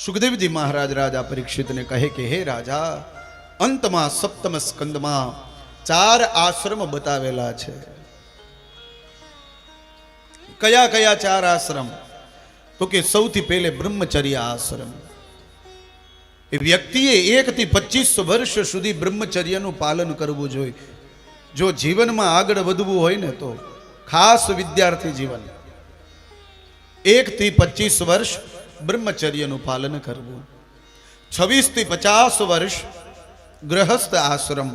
સુખદેવજી મહારાજ રાજા પરીક્ષિતને કહે કે હે રાજા, અંતમાં સપ્તમ સ્કંદમાં 4 આશ્રમ બતાવેલા છે. કયા કયા 4 આશ્રમ? તો કે સૌથી પહેલે બ્રહ્મચર્ય આશ્રમ. એ વ્યક્તિએ 1 થી 25 વર્ષ સુધી બ્રહ્મચર્યનું પાલન કરવું જોઈએ. જો જીવનમાં આગળ વધવું હોય ને તો ખાસ વિદ્યાર્થી જીવન 1 થી 25 વર્ષ બ્રહ્મચર્યનું પાલન કરવું. 26 થી 50 વર્ષ ગૃહસ્થ આશ્રમ,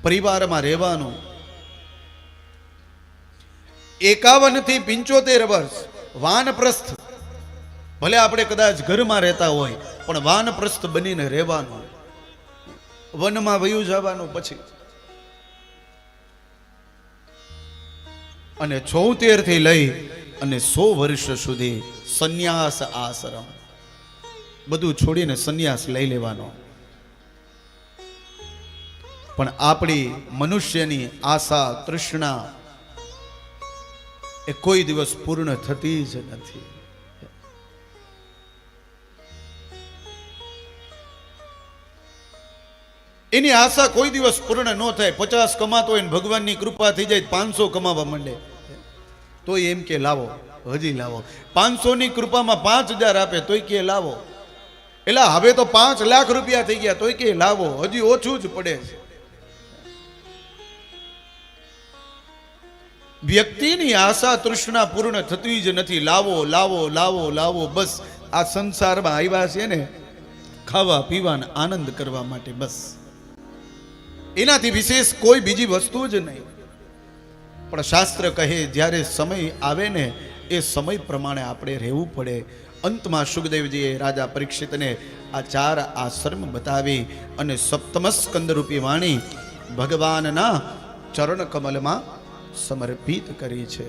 પરિવારમાં રહેવાનું. 51 થી 75 વર્ષ વાનપ્રસ્થ. ભલે આપણે કદાચ ઘરમાં રહેતા હોય પણ વાનપ્રસ્થ બનીને રહેવાનું, વનમાં વયું જવાનું. પછી અને 74 થી લઈ અને 100 વર્ષ સુધી સંન્યાસ આશ્રમ. બધું છોડીને સંન્યાસ લઈ લેવાનો. પણ આપણી મનુષ્યની આશા તૃષ્ણા એ કોઈ દિવસ પૂર્ણ થતી જ નથી. એની આશા કોઈ દિવસ પૂર્ણ ન થાય. 50 કમાતો હોય ને ભગવાનની કૃપા થઈ જાય 500 કમાવા માંડે તો એમ કે લાવો, હજી લાવો. 500 ની કૃપામાં 5000 આપે તોય કે લાવો. એટલે હવે તો 5 લાખ રૂપિયા થઈ ગયા તોય કે લાવો, હજી ઓછું જ પડે છે. વ્યક્તિની આશા તૃષ્ણા પૂર્ણ થતી જ નથી. લાવો લાવો લાવો લાવો. બસ આ સંસારમાં આવ્યા છે ને ખાવા પીવાને આનંદ કરવા માટે, બસ એનાથી વિશેષ કોઈ બીજી વસ્તુ જ નહીં. પણ શાસ્ત્ર કહે જ્યારે સમય આવે ને એ સમય પ્રમાણે આપણે રહેવું પડે. અંતમાં સુખદેવજીએ રાજા પરીક્ષિતને આ 4 આશ્રમ બતાવી અને સપ્તમ સ્કંદ રૂપી વાણી ભગવાનના ચરણ કમલમાં સમર્પિત કરી છે.